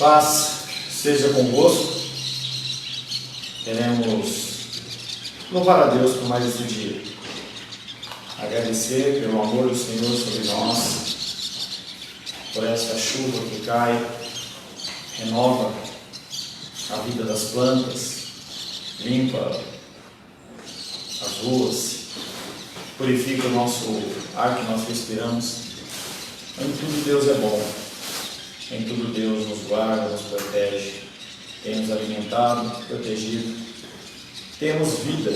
Paz seja convosco. Queremos louvar a Deus por mais esse dia. Agradecer pelo amor do Senhor sobre nós, por esta chuva que cai, renova a vida das plantas, limpa as ruas, purifica o nosso ar que nós respiramos. Em tudo Deus é bom. Em tudo Deus nos guarda, nos protege, tem nos alimentado, protegido. Temos vida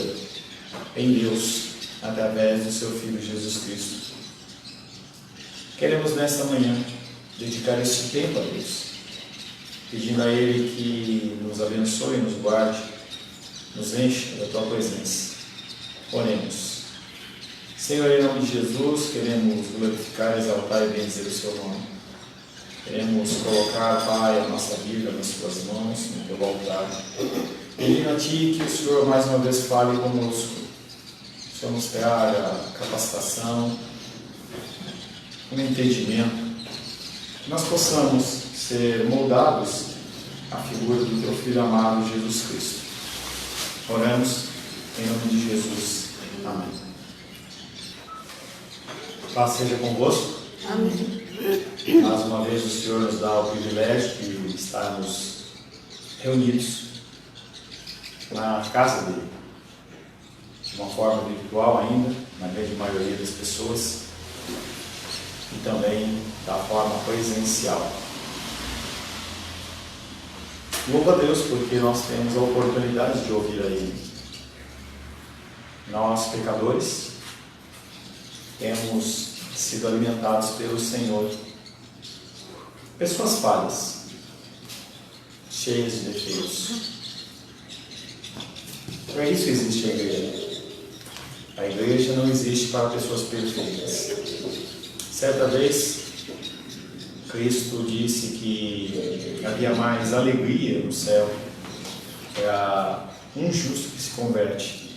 em Deus, através do seu Filho Jesus Cristo. Queremos nesta manhã dedicar este tempo a Deus, pedindo a Ele que nos abençoe, nos guarde, nos enche da tua presença. Oremos. Senhor, em nome de Jesus, queremos glorificar, exaltar e bendizer o seu nome. Queremos colocar, Pai, a nossa vida nas tuas mãos, no teu altar. Pedindo a Ti que o Senhor mais uma vez fale conosco. O Senhor nos traga capacitação, um entendimento. Que nós possamos ser moldados à figura do Teu Filho amado, Jesus Cristo. Oramos em nome de Jesus. Amém. Paz seja convosco. Amém. Mais uma vez o Senhor nos dá o privilégio de estarmos reunidos na casa dele, de uma forma virtual ainda, na grande maioria das pessoas, e também da forma presencial. Louvo a Deus porque nós temos a oportunidade de ouvir a Ele. Nós, pecadores, temos sido alimentados pelo Senhor. Pessoas falhas, cheias de defeitos. Para isso existe a igreja. A igreja não existe para pessoas perfeitas. Certa vez, Cristo disse que havia mais alegria no céu para um justo que se converte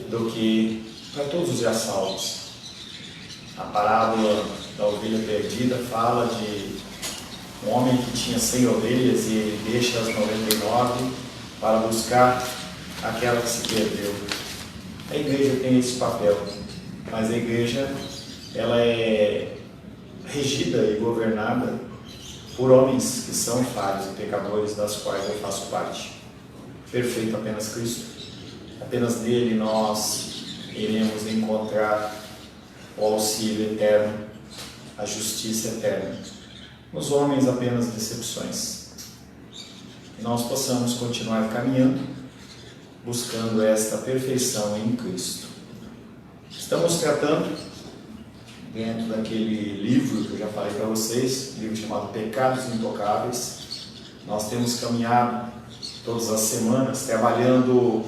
do que para todos os já salvos. A parábola da ovelha perdida fala de um homem que tinha 100 ovelhas e ele deixa as 99 para buscar aquela que se perdeu. A igreja tem esse papel, mas a igreja ela é regida e governada por homens que são falhos e pecadores, das quais eu faço parte. Perfeito apenas Cristo. Apenas nele nós iremos encontrar o auxílio eterno, a justiça eterna. Nos homens apenas decepções. Que nós possamos continuar caminhando, buscando esta perfeição em Cristo. Estamos tratando, dentro daquele livro que eu já falei para vocês, livro chamado Pecados Intocáveis. Nós temos caminhado todas as semanas, trabalhando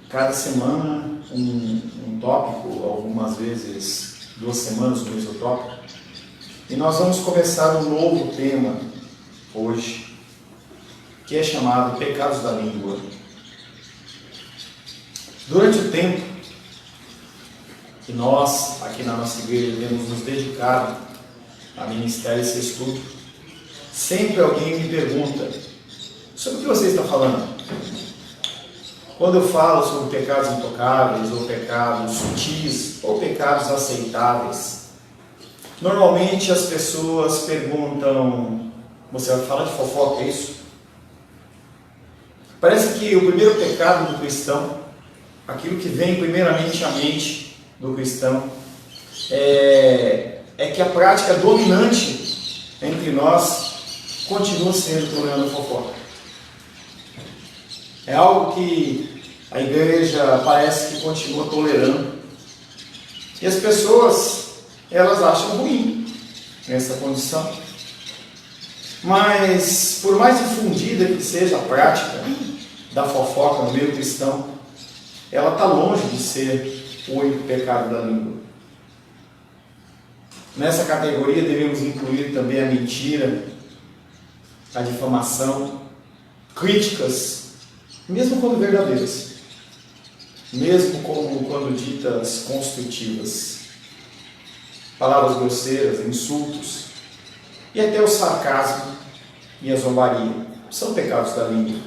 cada semana um tópico, algumas vezes 2 semanas no mesmo tópico. E nós vamos começar um novo tema hoje, que é chamado Pecados da Língua. Durante o tempo que nós, aqui na nossa igreja, temos nos dedicado a ministrar esse estudo, sempre alguém me pergunta: sobre o que você está falando? Quando eu falo sobre pecados intocáveis, ou pecados sutis, ou pecados aceitáveis, normalmente as pessoas perguntam: você vai falar de fofoca, é isso? Parece que o primeiro pecado do cristão, aquilo que vem primeiramente à mente do cristão, é que a prática dominante entre nós continua sendo o problema da fofoca. É algo que a igreja parece que continua tolerando. E as pessoas, elas acham ruim essa condição. Mas, por mais difundida que seja a prática da fofoca no meio cristão, ela está longe de ser o único pecado da língua. Nessa categoria devemos incluir também a mentira, a difamação, críticas, mesmo quando verdadeiras, mesmo quando ditas construtivas, palavras grosseiras, insultos, e até o sarcasmo e a zombaria. São pecados da língua.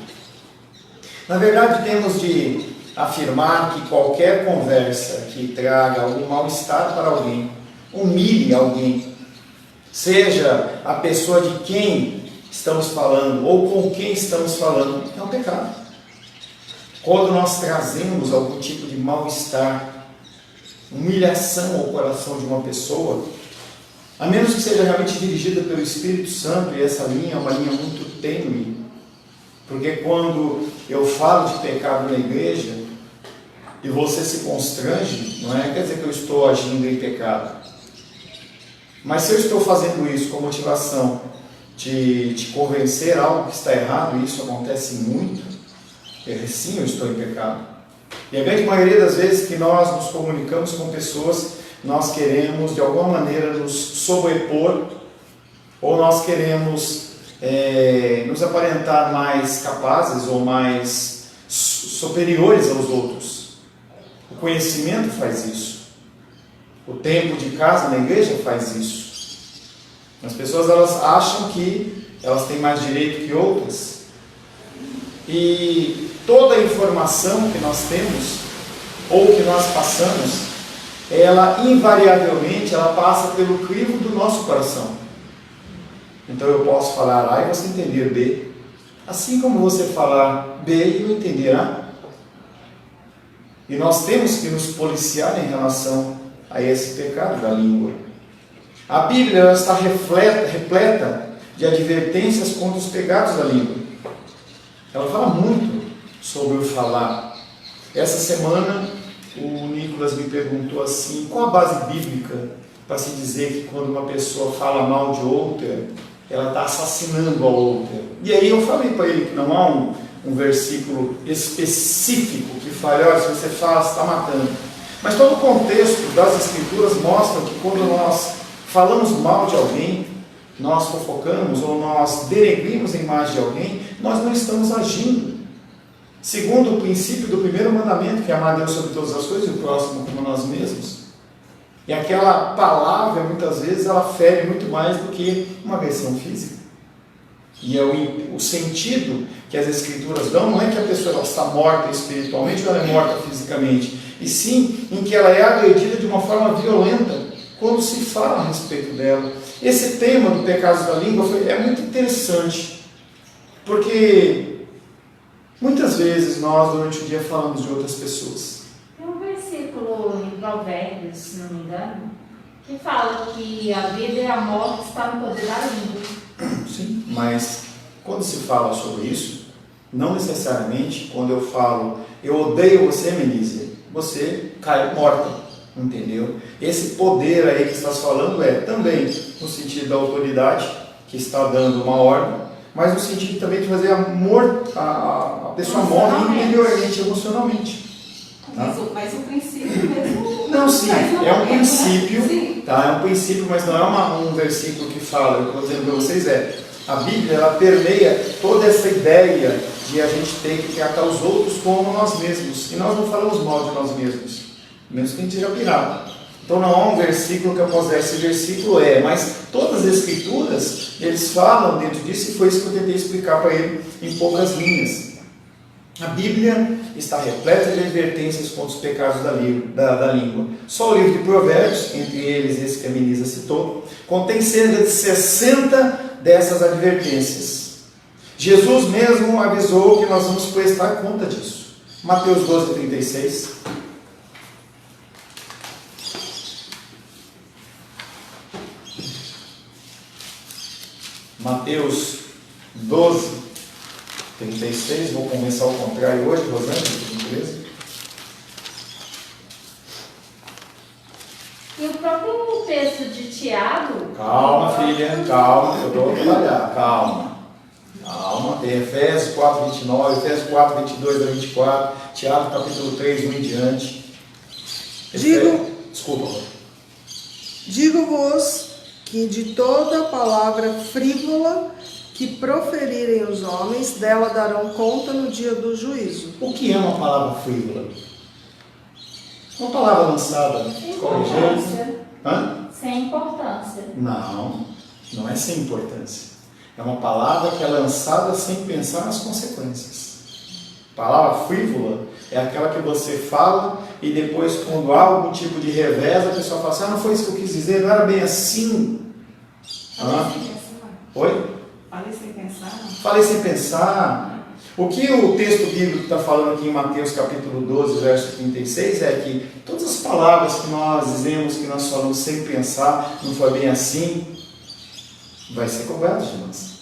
Na verdade, temos de afirmar que qualquer conversa que traga algum mal-estar para alguém, humilhe alguém, seja a pessoa de quem estamos falando ou com quem estamos falando, é um pecado. Quando nós trazemos algum tipo de mal-estar, humilhação ao coração de uma pessoa, a menos que seja realmente dirigida pelo Espírito Santo, e essa linha é uma linha muito tênue, porque quando eu falo de pecado na igreja e você se constrange, não é? Quer dizer que eu estou agindo em pecado. Mas se eu estou fazendo isso com motivação de te convencer algo que está errado, e isso acontece muito, sim, eu estou em pecado. E a grande maioria das vezes que nós nos comunicamos com pessoas, nós queremos de alguma maneira nos sobrepor, ou nós queremos nos aparentar mais capazes ou mais superiores aos outros. O conhecimento faz isso. O tempo de casa na igreja faz isso. As pessoas, elas acham que elas têm mais direito que outras. E toda a informação que nós temos, ou que nós passamos, ela invariavelmente ela passa pelo crivo do nosso coração. Então eu posso falar A e você entender B, assim como você falar B e eu entender A. E nós temos que nos policiar em relação a esse pecado da língua. A Bíblia ela está repleta de advertências contra os pecados da língua. Ela fala muito sobre o falar. Essa semana o Nicolas me perguntou assim, qual a base bíblica para se dizer que quando uma pessoa fala mal de outra, ela está assassinando a outra? E aí eu falei para ele que não há um versículo específico que fale, olha, se você fala, você está matando. Mas todo o contexto das Escrituras mostra que quando nós falamos mal de alguém, nós fofocamos ou nós denegrimos a imagem de alguém, nós não estamos agindo segundo o princípio do primeiro mandamento, que é amar a Deus sobre todas as coisas e o próximo como nós mesmos. E aquela palavra, muitas vezes, ela fere muito mais do que uma agressão física. E o sentido que as Escrituras dão não é que a pessoa ela está morta espiritualmente ou ela é morta fisicamente, e sim em que ela é agredida de uma forma violenta quando se fala a respeito dela. Esse tema do pecado da língua é muito interessante, porque muitas vezes nós durante o dia falamos de outras pessoas. Tem um versículo em Provérbios, se não me engano, que fala que a vida e a morte estão no poder da língua. Sim, mas quando se fala sobre isso, não necessariamente quando eu falo, eu odeio você, Melísia, você cai morta, entendeu? Esse poder aí que estás falando é também no sentido da autoridade, que está dando uma ordem, mas no sentido também de fazer a pessoa morre interiormente, emocionalmente. Tá? Mas o princípio mesmo... Não, sim, é um princípio, né? tá? É um princípio, mas não é um versículo que fala, eu estou dizendo para vocês a Bíblia, ela permeia toda essa ideia de a gente ter que tratar os outros como nós mesmos, e nós não falamos mal de nós mesmos, menos que a gente seja pirata. Então não há um versículo que eu possa dizer, esse versículo mas todas as Escrituras, eles falam dentro disso, e foi isso que eu tentei explicar para ele em poucas linhas. A Bíblia está repleta de advertências contra os pecados da língua. Só o livro de Provérbios, entre eles esse que a Melisa citou, contém cerca de 60 dessas advertências. Jesus mesmo avisou que nós vamos prestar conta disso. Mateus 12, 36. Mateus 12, 36, vou começar ao contrário hoje, Rosane, por gentileza. E o próprio texto de Tiago... Calma, filha, calma, eu estou a trabalhar, calma. Tem Efésios 4, 29, Efésios 4, 22 a 24, Tiago capítulo 3, 1 em diante. Desculpa. Digo-vos que de toda palavra frívola que proferirem os homens, dela darão conta no dia do juízo. O que é uma palavra frívola? Uma palavra lançada de qualquer jeito? Sem importância. Não é sem importância. É uma palavra que é lançada sem pensar nas consequências. Palavra frívola é aquela que você fala e depois, quando há algum tipo de revés, a pessoa fala assim, não foi isso que eu quis dizer, não era bem assim. Falei sem pensar. Oi? Falei sem pensar. Falei sem pensar. O que o texto bíblico está falando aqui em Mateus capítulo 12, verso 36, é que todas as palavras que nós dizemos, que nós falamos sem pensar, não foi bem assim, vai ser cobrado de nós.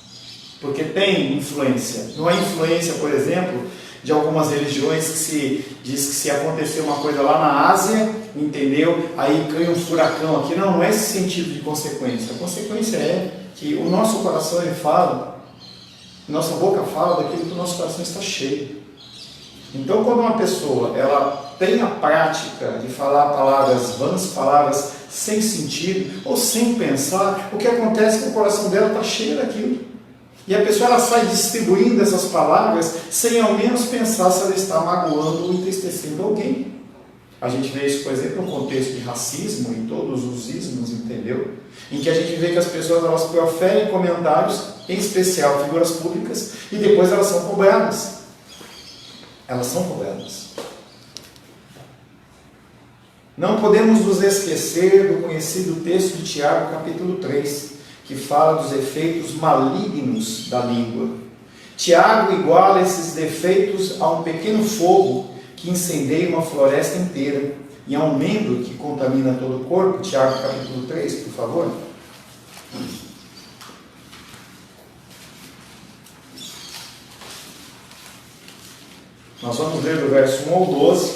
Porque tem influência. Não é influência, por exemplo, de algumas religiões que se diz que se acontecer uma coisa lá na Ásia, entendeu? Aí cai um furacão aqui. Não é esse sentido de consequência. A consequência é que o nosso coração, ele fala, nossa boca fala daquilo que o nosso coração está cheio. Então, quando uma pessoa ela tem a prática de falar palavras vãs, palavras sem sentido ou sem pensar, o que acontece é que o coração dela está cheio daquilo. E a pessoa ela sai distribuindo essas palavras sem ao menos pensar se ela está magoando ou entristecendo alguém. A gente vê isso, por exemplo, no contexto de racismo, em todos os ismos, entendeu? Em que a gente vê que as pessoas elas proferem comentários, em especial figuras públicas, e depois elas são cobradas. Elas são cobradas. Não podemos nos esquecer do conhecido texto de Tiago, capítulo 3, que fala dos efeitos malignos da língua. Tiago iguala esses defeitos a um pequeno fogo que incendeia uma floresta inteira, e a um membro que contamina todo o corpo. Tiago capítulo 3, por favor. Nós vamos ler do verso 1 ao 12,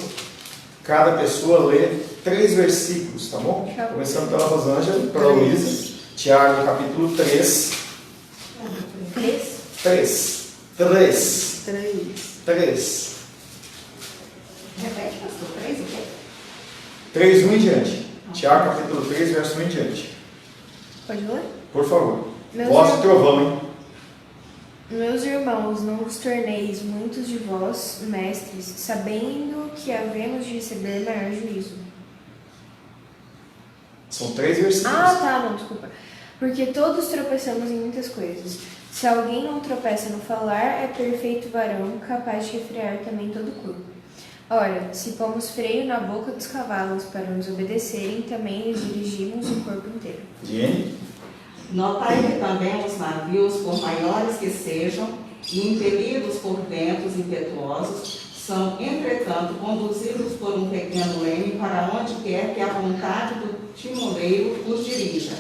cada pessoa lê 3 versículos, tá bom? Começando pela Rosângela, pela Luísa. Tiago capítulo 3. 3. Repete, pastor. 3 o quê? 3, 1 em diante. Tiago capítulo 3, verso 1 em diante. Pode ler? Por favor. Meus Voz de irmãos- trovão, hein? Meus irmãos, não vos torneis muitos de vós mestres, sabendo que havemos de receber maior juízo. São 3 versículos. Não, desculpa. Porque todos tropeçamos em muitas coisas. Se alguém não tropeça no falar, é perfeito varão, capaz de refrear também todo o corpo. Ora, se pomos freio na boca dos cavalos para nos obedecerem, também lhes dirigimos o corpo inteiro. Diene? Notai que também os navios, por maiores que sejam, e impelidos por ventos impetuosos, são, entretanto, conduzidos por um pequeno leme para onde quer que a vontade do timoneiro os dirija.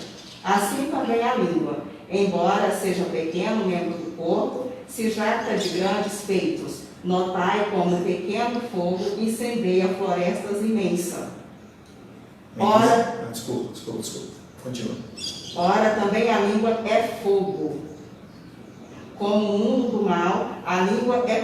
Assim também a língua, embora seja pequeno membro do corpo, se jacta de grandes feitos. Notai como um pequeno fogo incendeia florestas imensas. Ora, Desculpa. Continua. Ora, também a língua é fogo. Como o mundo do mal, a língua é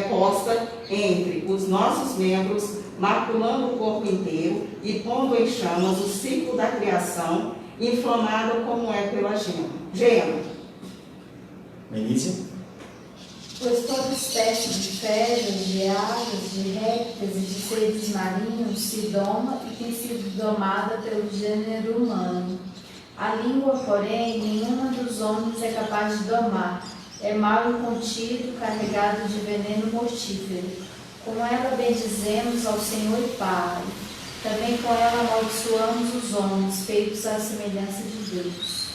posta entre os nossos membros, maculando o corpo inteiro e pondo em chamas o ciclo da criação, inflamado como é pela gema. Melícia? Pois toda espécie de feras, de aves, de répteis e de seres marinhos se doma e tem sido domada pelo gênero humano. A língua, porém, nenhuma dos homens é capaz de domar. É mal incontido, carregado de veneno mortífero. Com ela bendizemos ao Senhor e Pai. Também com ela amaldiçoamos os homens, feitos à semelhança de Deus.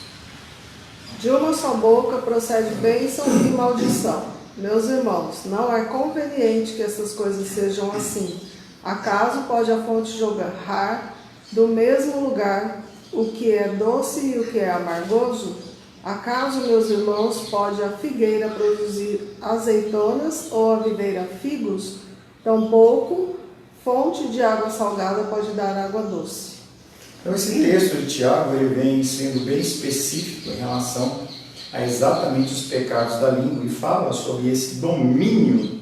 De uma só boca procede bênção e maldição. Meus irmãos, não é conveniente que essas coisas sejam assim. Acaso pode a fonte jorrar do mesmo lugar o que é doce e o que é amargoso? Acaso, meus irmãos, pode a figueira produzir azeitonas ou a videira figos? Tampouco fonte de água salgada pode dar água doce. Então esse texto de Tiago ele vem sendo bem específico em relação a exatamente os pecados da língua e fala sobre esse domínio.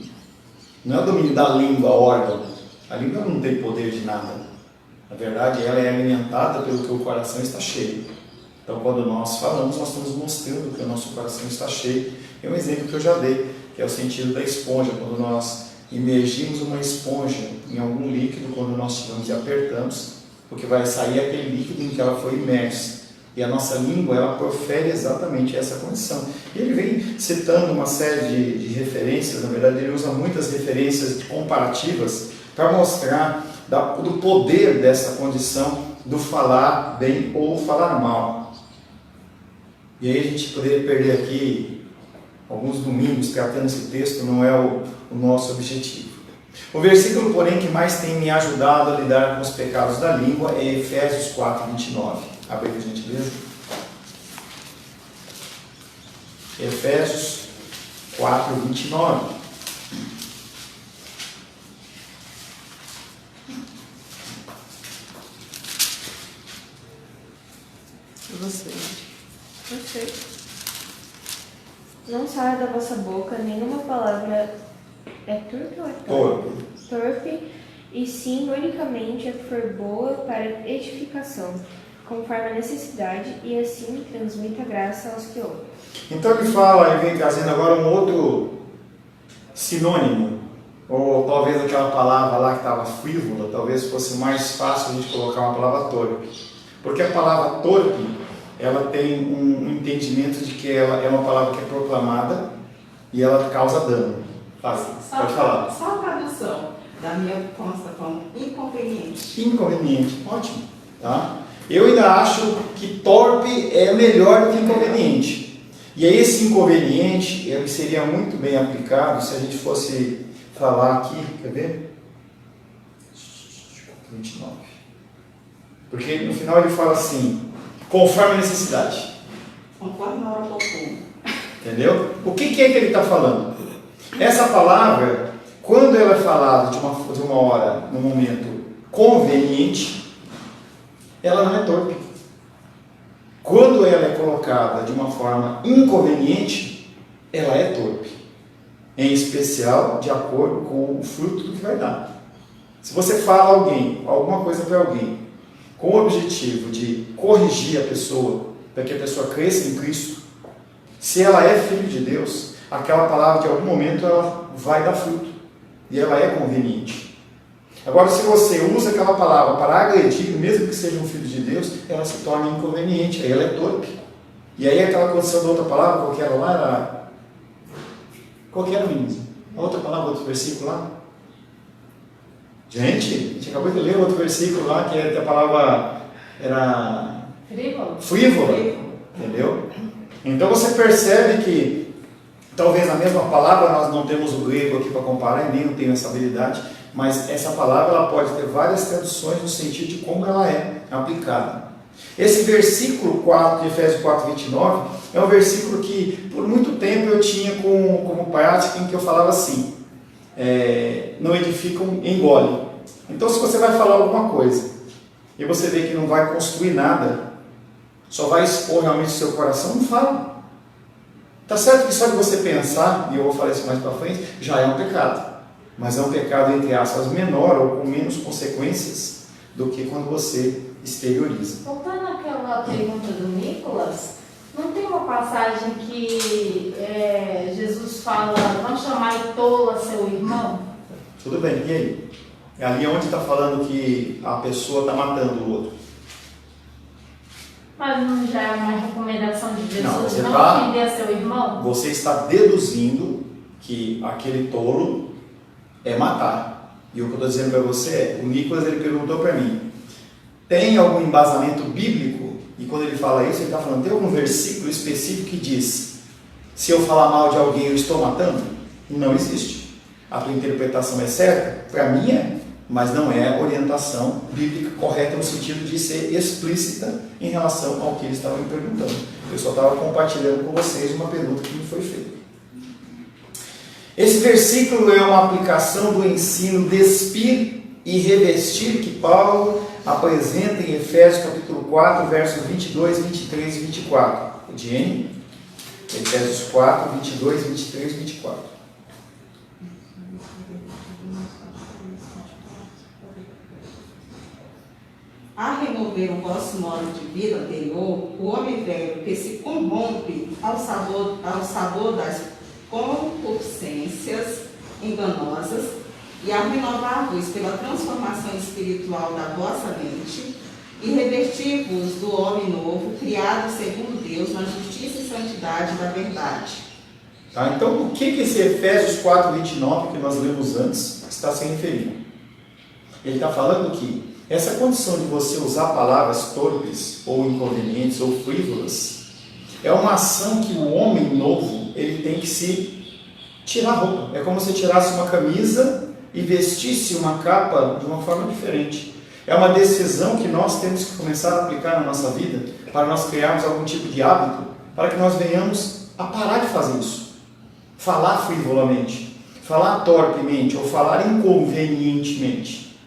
Não é o domínio da língua, órgão. A língua não tem poder de nada. Na verdade, ela é alimentada pelo que o coração está cheio. Então, quando nós falamos, nós estamos mostrando que o nosso coração está cheio. É um exemplo que eu já dei, que é o sentido da esponja. Quando nós imergimos uma esponja em algum líquido, quando nós tiramos e apertamos, porque vai sair aquele líquido em que ela foi imersa. E a nossa língua, ela profere exatamente essa condição. E ele vem citando uma série de referências, na verdade ele usa muitas referências comparativas para mostrar do poder dessa condição do falar bem ou falar mal. E aí a gente poderia perder aqui alguns domingos tratando esse texto, não é o nosso objetivo. O versículo, porém, que mais tem me ajudado a lidar com os pecados da língua é Efésios 4, 29. Abre aí para a gente ler. Efésios 4, 29. Você. Perfeito. Não saia da vossa boca nenhuma palavra torpe ou é torpe? Torpe, e sim unicamente a que for boa para edificação, conforme a necessidade, e assim transmita graça aos que ouvem. Então ele fala, ele vem trazendo agora um outro sinônimo, ou talvez aquela palavra lá que estava frívola, talvez fosse mais fácil a gente colocar uma palavra torpe. Porque a palavra torpe, ela tem um entendimento de que ela é uma palavra que é proclamada e ela causa dano. Pode falar. Só a tradução da minha consta como inconveniente. Inconveniente, ótimo. Tá? Eu ainda acho que torpe é melhor do que inconveniente. E aí esse inconveniente ele seria muito bem aplicado se a gente fosse falar aqui, quer ver? 29. Porque no final ele fala assim, conforme a necessidade. Conforme a hora oportuna. Entendeu? O que é que ele está falando? Essa palavra, quando ela é falada de uma hora, num momento conveniente, ela não é torpe. Quando ela é colocada de uma forma inconveniente, ela é torpe. Em especial, de acordo com o fruto do que vai dar. Se você fala alguma coisa para alguém, com o objetivo de corrigir a pessoa, para que a pessoa cresça em Cristo, se ela é filho de Deus, aquela palavra de algum momento ela vai dar fruto e ela é conveniente. Agora, se você usa aquela palavra para agredir, mesmo que seja um filho de Deus, ela se torna inconveniente, aí ela é torpe. E aí aquela condição da outra palavra, qual que era lá, era... Qual que era, meninas? A outra palavra, outro versículo lá? Gente, a gente acabou de ler outro versículo lá, que a palavra era... Frívola. Entendeu? Então você percebe que talvez na mesma palavra, nós não temos o grego aqui para comparar, e nem eu tenho essa habilidade, mas essa palavra ela pode ter várias traduções no sentido de como ela é aplicada. Esse versículo 4 de Efésios 4, 29 é um versículo que por muito tempo eu tinha como prática, em que eu falava assim, não edificam, engole. Então se você vai falar alguma coisa e você vê que não vai construir nada, só vai expor realmente o seu coração, não fala. Tá certo que só de você pensar, e eu vou falar isso mais para frente, já é um pecado. Mas é um pecado, entre aspas, menor ou com menos consequências do que quando você exterioriza. Voltando àquela pergunta do Nicolas, não tem uma passagem que Jesus fala, não chamai tola seu irmão? Tudo bem, e aí? É ali onde está falando que a pessoa está matando o outro. Mas não já é uma recomendação de Jesus Não, não ofender seu irmão? Você está deduzindo que aquele tolo é matar. E o que eu estou dizendo para você é, o Nicolas ele perguntou para mim, tem algum embasamento bíblico? E quando ele fala isso, ele está falando, tem algum versículo específico que diz, se eu falar mal de alguém eu estou matando? Não existe. A tua interpretação é certa? Para mim é, mas não é orientação bíblica correta no sentido de ser explícita em relação ao que eles estavam me perguntando. Eu só estava compartilhando com vocês uma pergunta que me foi feita. Esse versículo é uma aplicação do ensino despir e revestir que Paulo apresenta em Efésios capítulo 4, versos 22, 23 e 24. Jenny, Efésios 4, 22, 23 e 24. A remover o vosso modo de vida anterior, o homem velho que se corrompe ao sabor das concupiscências enganosas, e a renovar-vos pela transformação espiritual da vossa mente, e revestir-vos do homem novo criados segundo Deus, na justiça e santidade da verdade. Tá? Então, o que esse Efésios 4:29 que nós lemos antes está se referindo? Ele está falando que essa condição de você usar palavras torpes, ou inconvenientes, ou frívolas, é uma ação que o homem novo ele tem que se tirar a roupa. É como se tirasse uma camisa e vestisse uma capa de uma forma diferente. É uma decisão que nós temos que começar a aplicar na nossa vida para nós criarmos algum tipo de hábito, para que nós venhamos a parar de fazer isso. Falar frivolamente, falar torpemente ou falar inconvenientemente.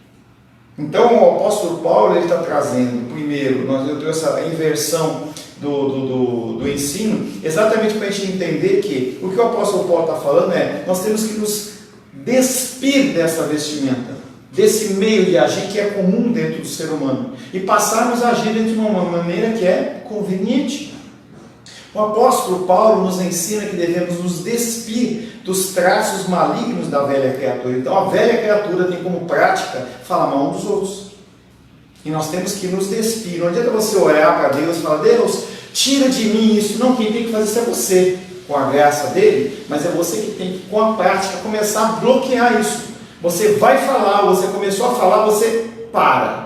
Então o apóstolo Paulo está trazendo, primeiro, eu trouxe essa inversão do ensino, exatamente para a gente entender que o que o apóstolo Paulo está falando é, nós temos que nos despir dessa vestimenta, desse meio de agir que é comum dentro do ser humano, e passarmos a agir de uma maneira que é conveniente. O apóstolo Paulo nos ensina que devemos nos despir dos traços malignos da velha criatura. Então a velha criatura tem como prática falar mal um dos outros. E nós temos que nos despir. Não adianta você orar para Deus e falar, Deus, tira de mim isso. Não, quem tem que fazer isso é você, com a graça dele, mas é você que tem que, com a prática, começar a bloquear isso. Você vai falar, você começou a falar, você para.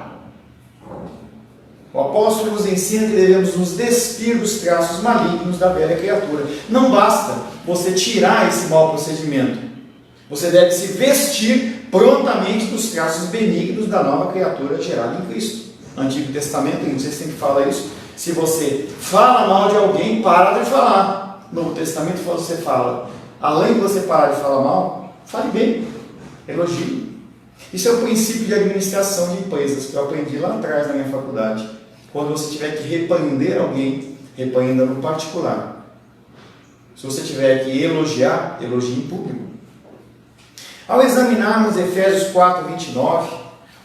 O apóstolo nos ensina que devemos nos despir dos traços malignos da velha criatura. Não basta você tirar esse mau procedimento. Você deve se vestir prontamente dos traços benignos da nova criatura gerada em Cristo. No Antigo Testamento, não sei se tem que falar isso, se você fala mal de alguém, para de falar. No Novo Testamento, você fala, além de você parar de falar mal, fale bem, elogie. Isso é o princípio de administração de empresas que eu aprendi lá atrás na minha faculdade. Quando você tiver que repreender alguém, repreenda no particular. Se você tiver que elogiar, elogie em público. Ao examinarmos Efésios 4:29,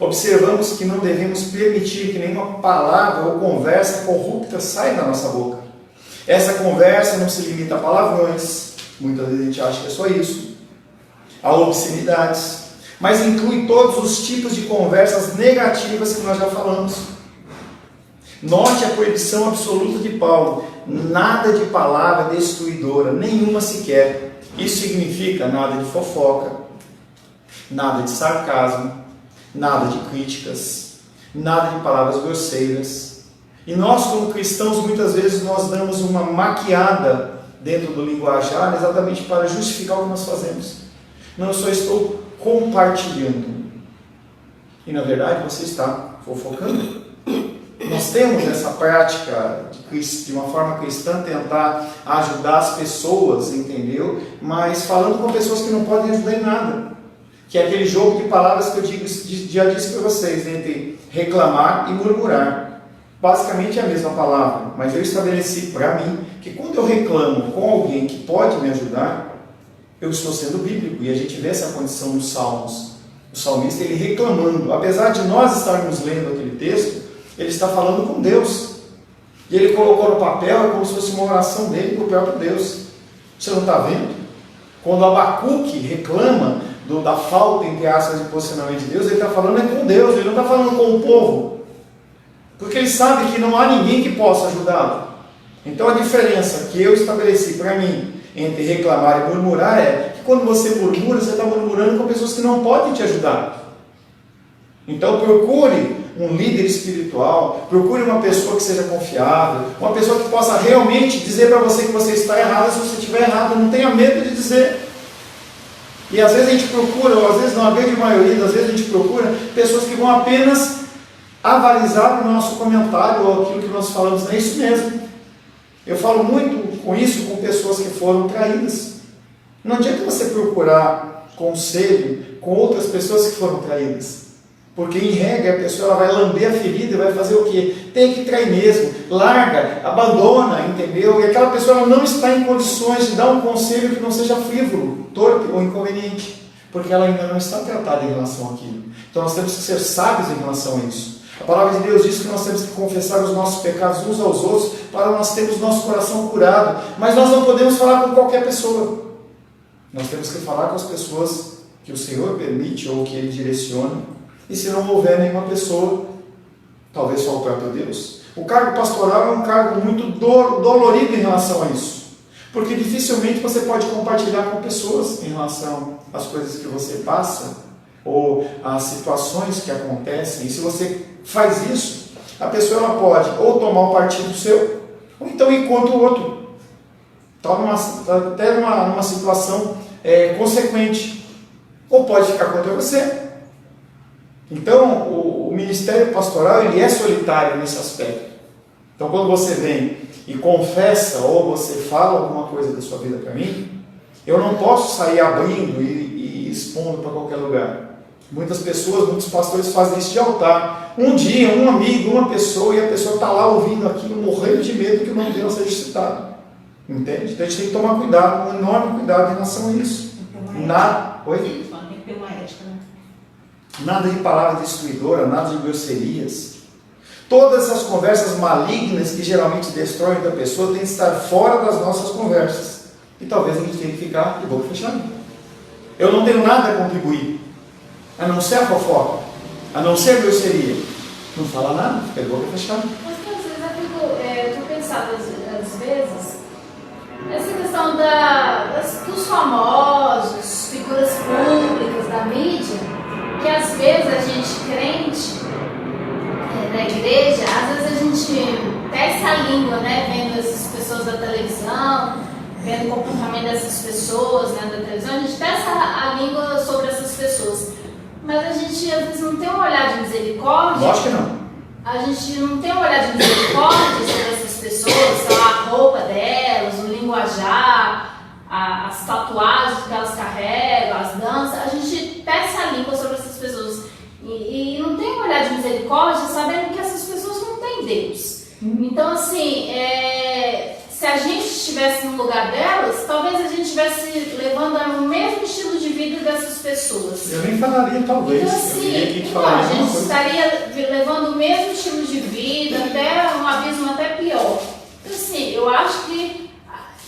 observamos que não devemos permitir que nenhuma palavra ou conversa corrupta saia da nossa boca. Essa conversa não se limita a palavrões, muitas vezes a gente acha que é só isso, a obscenidades, mas inclui todos os tipos de conversas negativas que nós já falamos. Note a proibição absoluta de Paulo, nada de palavra destruidora, nenhuma sequer. Isso significa nada de fofoca, nada de sarcasmo, nada de críticas, nada de palavras grosseiras. E nós, como cristãos, muitas vezes nós damos uma maquiada dentro do linguajar exatamente para justificar o que nós fazemos. Não, eu só estou compartilhando. E na verdade você está fofocando. Nós temos essa prática de uma forma cristã tentar ajudar as pessoas, entendeu? Mas falando com pessoas que não podem ajudar em nada. Que é aquele jogo de palavras que eu já disse para vocês, entre reclamar e murmurar. Basicamente é a mesma palavra, mas eu estabeleci para mim que quando eu reclamo com alguém que pode me ajudar, eu estou sendo bíblico. E a gente vê essa condição nos Salmos. O salmista, ele reclamando, apesar de nós estarmos lendo aquele texto, ele está falando com Deus. E ele colocou no papel como se fosse uma oração dele para o próprio Deus. Você não está vendo? Quando Abacuque reclama da falta, entre aspas, de posicionamento de Deus, ele está falando com Deus, ele não está falando com o povo. Porque ele sabe que não há ninguém que possa ajudá-lo. Então a diferença que eu estabeleci para mim entre reclamar e murmurar é que quando você murmura, você está murmurando com pessoas que não podem te ajudar. Então procure um líder espiritual, procure uma pessoa que seja confiável, uma pessoa que possa realmente dizer para você que você está errado se você estiver errado, não tenha medo de dizer. E às vezes a gente procura, ou às vezes não, a grande maioria, às vezes a gente procura pessoas que vão apenas avalizar o nosso comentário ou aquilo que nós falamos, não é isso mesmo. Eu falo muito com isso com pessoas que foram traídas. Não adianta você procurar conselho com outras pessoas que foram traídas. Porque em regra a pessoa ela vai lamber a ferida e vai fazer o quê? Tem que trair mesmo, larga, abandona, entendeu? E aquela pessoa ela não está em condições de dar um conselho que não seja frívolo, torpe ou inconveniente, porque ela ainda não está tratada em relação àquilo. Então nós temos que ser sábios em relação a isso. A palavra de Deus diz que nós temos que confessar os nossos pecados uns aos outros para nós termos nosso coração curado. Mas nós não podemos falar com qualquer pessoa. Nós temos que falar com as pessoas que o Senhor permite ou que Ele direciona. E se não houver nenhuma pessoa, talvez só o próprio Deus, O cargo pastoral é um cargo muito dolorido em relação a isso. Porque dificilmente você pode compartilhar com pessoas em relação às coisas que você passa ou às situações que acontecem. E se você faz isso, a pessoa ela pode ou tomar um partido seu, ou então ir contra o outro. Está até numa situação consequente. Ou pode ficar contra você. Então, o ministério pastoral ele é solitário nesse aspecto. Então, quando você vem e confessa ou você fala alguma coisa da sua vida para mim, eu não posso sair abrindo e expondo para qualquer lugar. Muitas pessoas, muitos pastores fazem isso de altar. Um dia, um amigo, uma pessoa, e a pessoa está lá ouvindo aquilo, morrendo de medo que o nome dela seja citado. Entende? Então a gente tem que tomar cuidado, um enorme cuidado em relação a isso. Nada. Oi? Tem que ter uma ética, né? Nada de palavra destruidora, nada de grosserias. Todas as conversas malignas que geralmente destroem da pessoa têm que estar fora das nossas conversas. E talvez a gente tenha que ficar de boca fechada. Eu não tenho nada a contribuir, a não ser a fofoca, a não ser a grosseria. Não fala nada, fica de boca fechada. Mas que às vezes eu tô pensando, às vezes, essa questão dos famosos, figuras públicas da mídia, que às vezes a gente crente na igreja, às vezes a gente testa a língua, né, vendo essas pessoas da televisão, vendo o comportamento dessas pessoas, né, da televisão, a gente testa a língua sobre essas pessoas. Mas a gente às vezes não tem um olhar de misericórdia. Lógico que não. A gente não tem um olhar de misericórdia sobre essas pessoas, sei lá, a roupa delas, o linguajar, as tatuagens que elas carregam, as danças. A gente testa a língua sobre essas pessoas e não tem um olhar de misericórdia, sabendo que essas pessoas não têm Deus. Então, assim, se a gente estivesse no lugar delas, talvez a gente estivesse levando o mesmo estilo de vida dessas pessoas. Eu nem falaria talvez. Então, Eu diria assim, que então, falaria a gente uma coisa. estaria levando o mesmo estilo de vida, até um abismo até pior. Então, assim, eu acho que...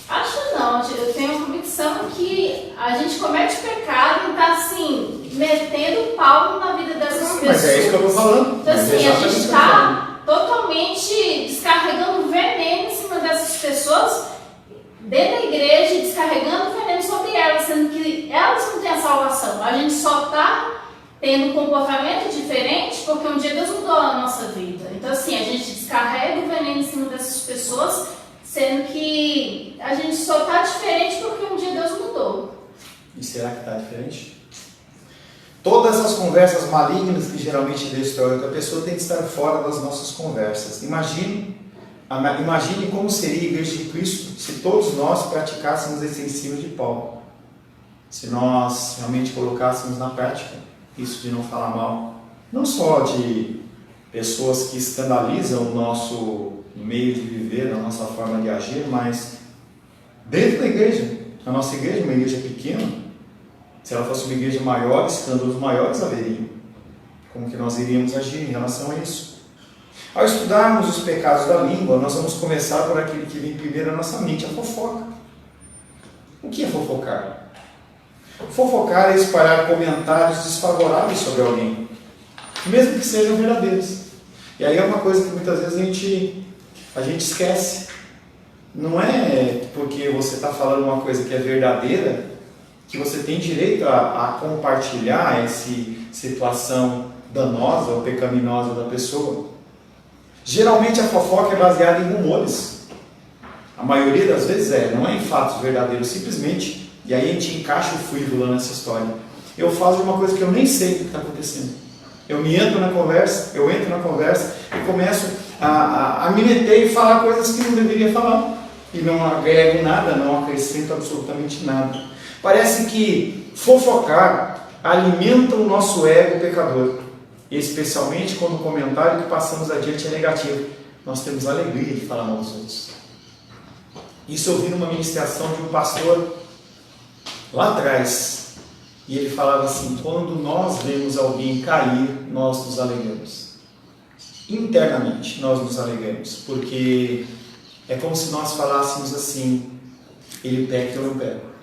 Acho não, eu tenho a convicção que a gente comete pecado e está, assim, metendo pau na vida dessas pessoas. Mas é isso que eu estou falando. Então, assim, a Exatamente gente isso que eu tô falando. está totalmente descarregando veneno em cima dessas pessoas dentro da igreja, descarregando veneno sobre elas, sendo que elas não têm a salvação. A gente só está tendo um comportamento diferente porque um dia Deus mudou a nossa vida. Então, assim, a gente descarrega o veneno em cima dessas pessoas, sendo que a gente só está diferente porque um dia Deus mudou. E será que está diferente? Todas as conversas malignas que geralmente destroem outra pessoa têm que estar fora das nossas conversas. Imagine como seria a Igreja de Cristo se todos nós praticássemos esse ensino de Paulo. Se nós realmente colocássemos na prática isso de não falar mal, não só de pessoas que escandalizam o nosso meio de viver, a nossa forma de agir, mas dentro da igreja. A nossa igreja é uma igreja pequena. Se ela fosse uma igreja maior, escândalos maiores haveriam. Como que nós iríamos agir em relação a isso? Ao estudarmos os pecados da língua, nós vamos começar por aquele que vem primeiro na nossa mente, a fofoca. O que é fofocar? Fofocar é espalhar comentários desfavoráveis sobre alguém, mesmo que sejam verdadeiros. E aí é uma coisa que muitas vezes a gente esquece. Não é porque você está falando uma coisa que é verdadeira que você tem direito a compartilhar essa situação danosa ou pecaminosa da pessoa. Geralmente a fofoca é baseada em rumores. A maioria das vezes não é em fatos verdadeiros, simplesmente. E aí a gente encaixa o frívolo nessa história. Eu falo de uma coisa que eu nem sei o que está acontecendo. Eu entro na conversa e começo a me meter e falar coisas que não deveria falar. E não agrego nada, não acrescento absolutamente nada. Parece que fofocar alimenta o nosso ego pecador. Especialmente quando o comentário que passamos adiante é negativo. Nós temos alegria de falar mal dos outros. Isso eu vi numa ministração de um pastor lá atrás. E ele falava assim: quando nós vemos alguém cair, nós nos alegramos. Internamente nós nos alegramos. Porque é como se nós falássemos assim: ele peca, eu não peco.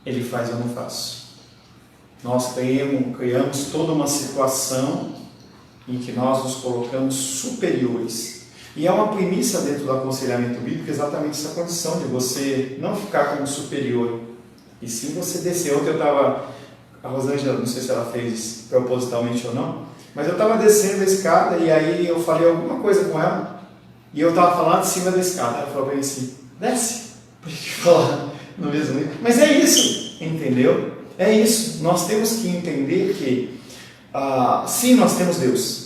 Ele faz, eu não faço. Nós criamos toda uma situação em que nós nos colocamos superiores. E é uma premissa dentro do aconselhamento bíblico exatamente essa condição de você não ficar como superior, e sim você descer. Ontem eu estava, a Rosângela, não sei se ela fez propositalmente ou não, mas eu estava descendo a escada e aí eu falei alguma coisa com ela, e eu estava falando de cima da escada. Ela falou para mim assim, desce, porque falar no mesmo nível. Mas é isso, entendeu? É isso, nós temos que entender que, sim, nós temos Deus.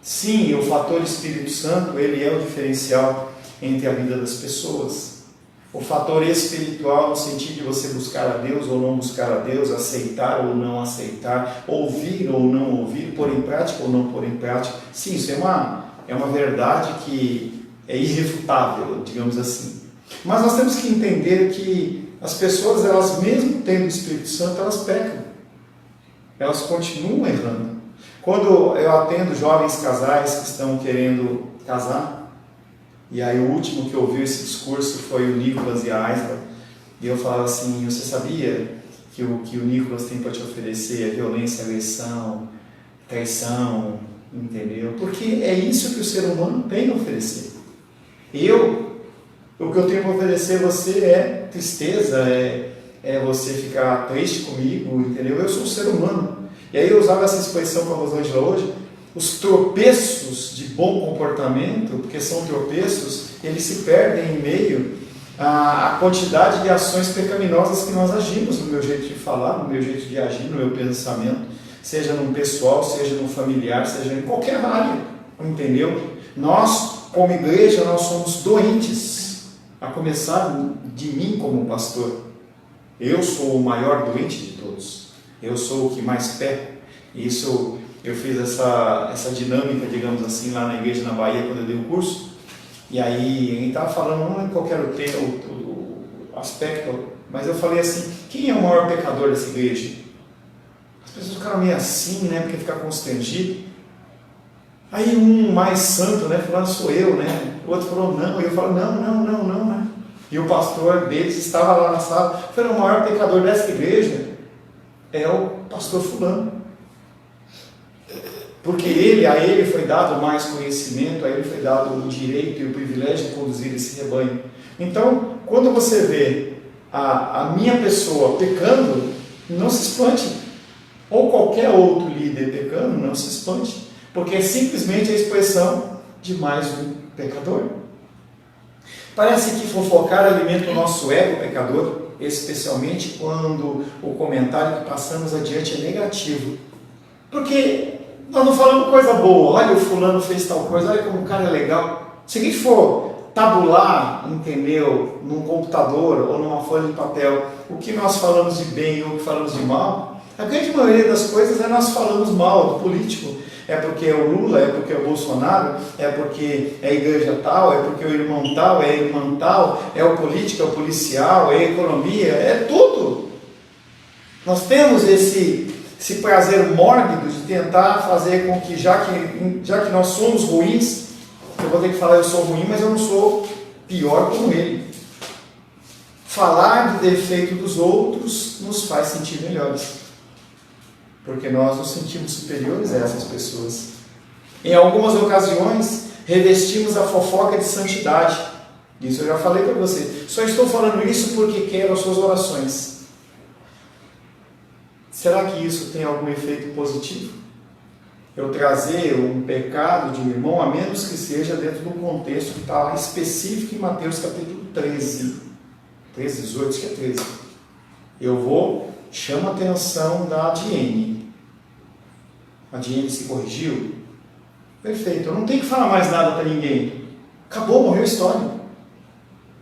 Sim, o fator Espírito Santo, ele é o diferencial entre a vida das pessoas. O fator espiritual, no sentido de você buscar a Deus ou não buscar a Deus, aceitar ou não aceitar, ouvir ou não ouvir, pôr em prática ou não pôr em prática. Sim, isso é uma verdade que é irrefutável, digamos assim. Mas nós temos que entender que as pessoas, elas mesmo tendo o Espírito Santo, elas pecam. Elas continuam errando. Quando eu atendo jovens casais que estão querendo casar, e aí o último que ouviu esse discurso foi o Nicolas e a Aisla, e eu falava assim, você sabia que o Nicolas tem para te oferecer é violência, agressão, traição, entendeu? Porque é isso que o ser humano tem a oferecer. O que eu tenho para oferecer a você é tristeza, é você ficar triste comigo, entendeu? Eu sou um ser humano. E aí eu usava essa expressão com a Rosângela hoje, os tropeços de bom comportamento, porque são tropeços, eles se perdem em meio à quantidade de ações pecaminosas que nós agimos, no meu jeito de falar, no meu jeito de agir, no meu pensamento, seja no pessoal, seja no familiar, seja em qualquer área, entendeu? Nós, como igreja, nós somos doentes, a começar de mim como pastor. Eu sou o maior doente de todos. Eu sou o que mais peco. Isso, eu fiz essa dinâmica, digamos assim, lá na igreja na Bahia, quando eu dei o curso. E aí, a gente estava falando, não é qualquer o aspecto, mas eu falei assim, quem é o maior pecador dessa igreja? As pessoas ficaram meio assim, né, porque ficar constrangido. Aí um mais santo, né, falando, sou eu, né? O outro falou, não. E eu falo, não, né? E o pastor deles estava lá na sala. Eu falei, o maior pecador dessa igreja é o pastor fulano. Porque a ele foi dado mais conhecimento, a ele foi dado o direito e o privilégio de conduzir esse rebanho. Então, quando você vê a minha pessoa pecando, não se espante. Ou qualquer outro líder pecando, não se espante. Porque é simplesmente a expressão de mais um pecador. Parece que fofocar alimenta o nosso ego pecador, especialmente quando o comentário que passamos adiante é negativo. Porque nós não falamos coisa boa, olha o fulano fez tal coisa, olha como o cara é legal. Se a gente for tabular, entendeu, num computador ou numa folha de papel, o que nós falamos de bem ou o que falamos de mal, a grande maioria das coisas nós falamos mal do político. É porque é o Lula, é porque é o Bolsonaro, é porque é a igreja tal, é porque é o irmão tal, é a irmã tal, é o político, é o policial, é a economia, é tudo. Nós temos esse prazer mórbido de tentar fazer com que, já que nós somos ruins, eu vou ter que falar eu sou ruim, mas eu não sou pior como ele. Falar do defeito dos outros nos faz sentir melhores. Porque nós nos sentimos superiores a essas pessoas. Em algumas ocasiões, revestimos a fofoca de santidade. Isso eu já falei para você. Só estou falando isso porque quero as suas orações. Será que isso tem algum efeito positivo? Eu trazer um pecado de um irmão, a menos que seja dentro do contexto que está específico em Mateus capítulo 13, 18, acho que é 13. Chama a atenção da Diene. A Diene se corrigiu. Perfeito, eu não tenho que falar mais nada para ninguém. Acabou, morreu a história.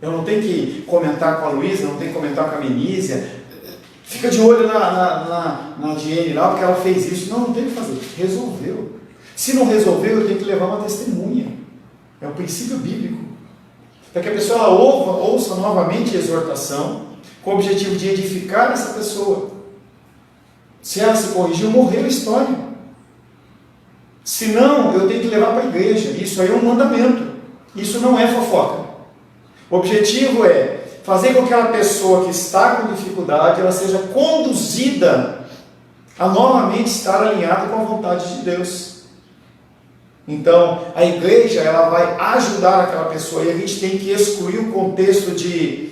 Eu não tenho que comentar com a Luísa, não tenho que comentar com a Menísia. Fica de olho na Diene lá, porque ela fez isso. Não tem que fazer. Resolveu. Se não resolveu, eu tenho que levar uma testemunha. É um princípio bíblico. Para que a pessoa ela ouça novamente a exortação, com o objetivo de edificar essa pessoa. Se ela se corrigiu, morreu a história. Se não, eu tenho que levar para a igreja. Isso aí é um mandamento. Isso não é fofoca. O objetivo é fazer com que aquela pessoa que está com dificuldade, ela seja conduzida a novamente estar alinhada com a vontade de Deus. Então, a igreja ela vai ajudar aquela pessoa e a gente tem que excluir o contexto de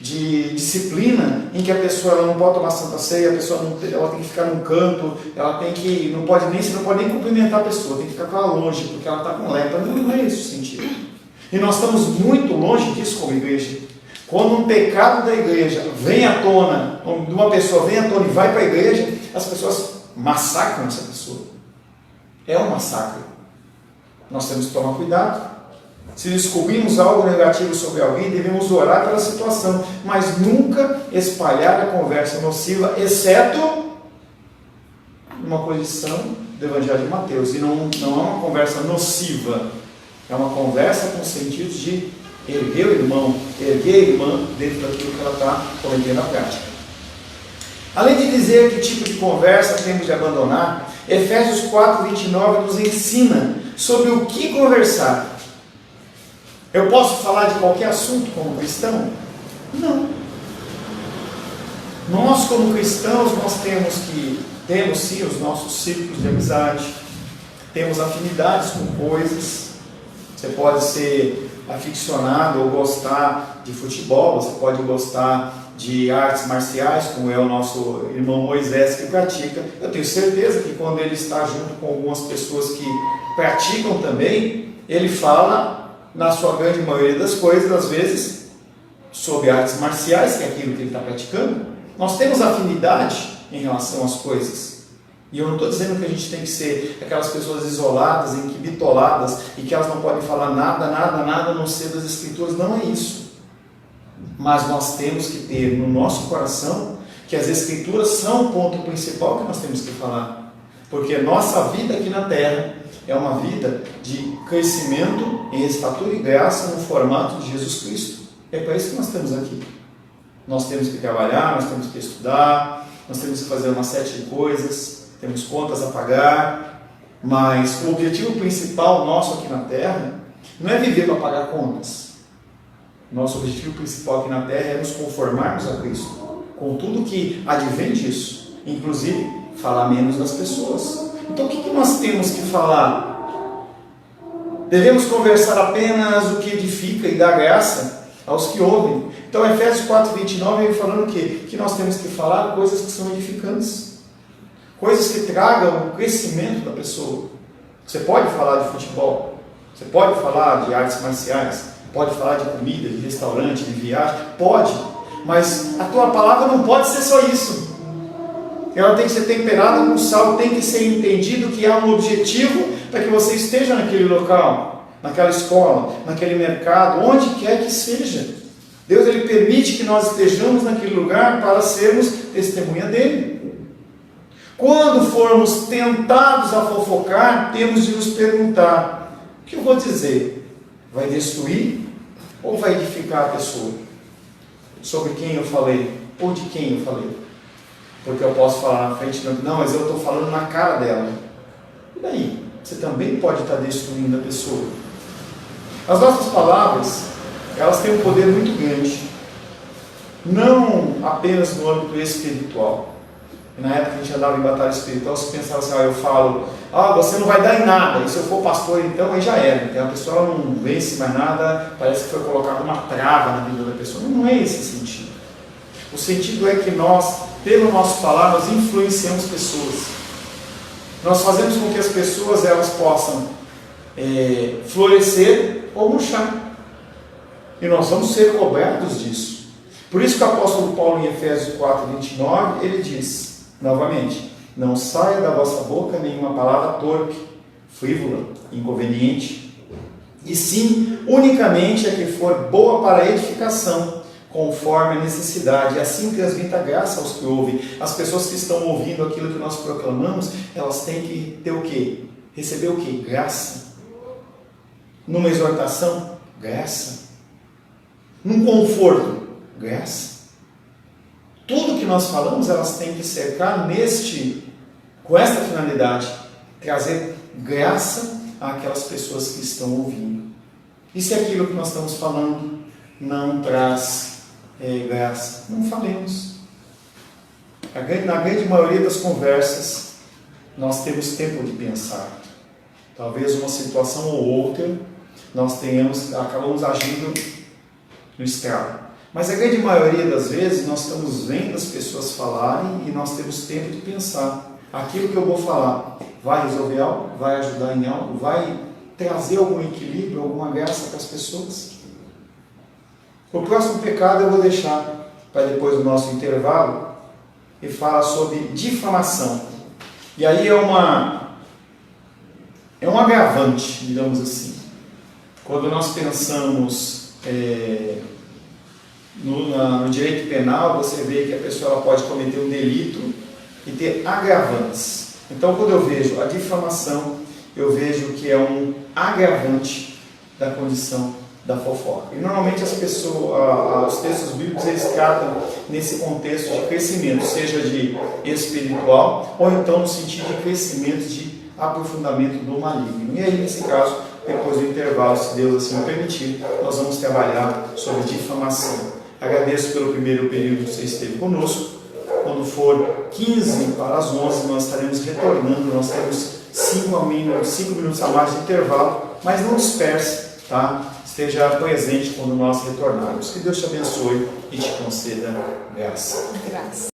disciplina em que a pessoa ela não pode tomar santa ceia, a pessoa ela tem que ficar num canto, ela tem que, você não pode nem cumprimentar a pessoa, tem que ficar com ela longe, porque ela está com lepra. Não é esse o sentido. E nós estamos muito longe disso como igreja. Quando um pecado da igreja vem à tona, de uma pessoa vem à tona e vai para a igreja, as pessoas massacram essa pessoa. É um massacre. Nós temos que tomar cuidado. Se descobrimos algo negativo sobre alguém, devemos orar pela situação, mas nunca espalhar a conversa nociva, exceto numa posição do Evangelho de Mateus. E não é uma conversa nociva, é uma conversa com sentido de erguer o irmão, erguer a irmã dentro daquilo que ela está cometendo na prática. Além de dizer que tipo de conversa temos de abandonar, Efésios 4:29 nos ensina sobre o que conversar. Eu posso falar de qualquer assunto como cristão? Não. Nós como cristãos, nós temos sim os nossos círculos de amizade, temos afinidades com coisas. Você pode ser aficionado ou gostar de futebol, você pode gostar de artes marciais, como é o nosso irmão Moisés que pratica. Eu tenho certeza que quando ele está junto com algumas pessoas que praticam também, ele fala, na sua grande maioria das coisas, às vezes, sobre artes marciais, que é aquilo que ele está praticando. Nós temos afinidade em relação às coisas. E eu não estou dizendo que a gente tem que ser aquelas pessoas isoladas, bitoladas, e que elas não podem falar nada, a não ser das Escrituras. Não é isso. Mas nós temos que ter no nosso coração que as Escrituras são o ponto principal que nós temos que falar. Porque a nossa vida aqui na Terra é uma vida de crescimento em estatura e graça no formato de Jesus Cristo. É para isso que nós estamos aqui. Nós temos que trabalhar, nós temos que estudar, nós temos que fazer uma série de coisas, temos contas a pagar, mas o objetivo principal nosso aqui na Terra não é viver para pagar contas. Nosso objetivo principal aqui na Terra é nos conformarmos a Cristo, com tudo que advém disso, inclusive falar menos das pessoas. Então o que nós temos que falar? Devemos conversar apenas o que edifica e dá graça aos que ouvem. Então Efésios 4:29 vem falando o quê? Que nós temos que falar coisas que são edificantes, coisas que tragam o crescimento da pessoa. Você pode falar de futebol, você pode falar de artes marciais, pode falar de comida, de restaurante, de viagem, pode, mas a tua palavra não pode ser só isso. Ela tem que ser temperada com sal, tem que ser entendido que há um objetivo para que você esteja naquele local, naquela escola, naquele mercado, onde quer que seja. Deus ele permite que nós estejamos naquele lugar para sermos testemunha dele. Quando formos tentados a fofocar, temos de nos perguntar: o que eu vou dizer? Vai destruir ou vai edificar a pessoa? Sobre quem eu falei? Ou de quem eu falei? Porque eu posso falar na frente, não, mas eu estou falando na cara dela. E daí? Você também pode estar destruindo a pessoa. As nossas palavras, elas têm um poder muito grande. Não apenas no âmbito espiritual. Na época que a gente andava em batalha espiritual, você pensava assim, eu falo, você não vai dar em nada, e se eu for pastor então, aí já era. Então a pessoa não vence mais nada, parece que foi colocada uma trava na vida da pessoa. Não é esse o sentido. O sentido é que nós, pelo nosso falar, nós influenciamos pessoas. Nós fazemos com que as pessoas elas possam florescer ou murchar. E nós vamos ser cobertos disso. Por isso que o apóstolo Paulo, em Efésios 4:29, ele diz, novamente, não saia da vossa boca nenhuma palavra torpe, frívola, inconveniente, e sim, unicamente a que for boa para a edificação, conforme a necessidade, e assim transmita graça aos que ouvem. As pessoas que estão ouvindo aquilo que nós proclamamos, elas têm que ter o quê? Receber o quê? Graça. Numa exortação, graça. Num conforto, graça. Tudo que nós falamos, elas têm que cercar com esta finalidade, trazer graça àquelas pessoas que estão ouvindo. E se aquilo que nós estamos falando não traz graça, não falemos. Na grande maioria das conversas, nós temos tempo de pensar. Talvez uma situação ou outra nós acabamos agindo no estrago. Mas a grande maioria das vezes nós estamos vendo as pessoas falarem e nós temos tempo de pensar. Aquilo que eu vou falar vai resolver algo? Vai ajudar em algo? Vai trazer algum equilíbrio, alguma graça para as pessoas? O próximo pecado eu vou deixar para depois do nosso intervalo e fala sobre difamação. E aí é um agravante, digamos assim. Quando nós pensamos no direito penal, você vê que a pessoa ela pode cometer um delito e ter agravantes. Então, quando eu vejo a difamação, eu vejo que é um agravante da condição da fofoca. E normalmente as pessoas, os textos bíblicos, eles tratam nesse contexto de crescimento, seja de espiritual ou então no sentido de crescimento de aprofundamento do maligno. E aí, nesse caso, depois do intervalo, se Deus assim o permitir, nós vamos trabalhar sobre difamação. Agradeço pelo primeiro período que você esteve conosco. Quando for 15 para as 11, nós estaremos retornando. Nós temos 5 minutos a mais de intervalo, mas não disperse, tá? Esteja presente quando nós retornarmos. Que Deus te abençoe e te conceda graça. Graça.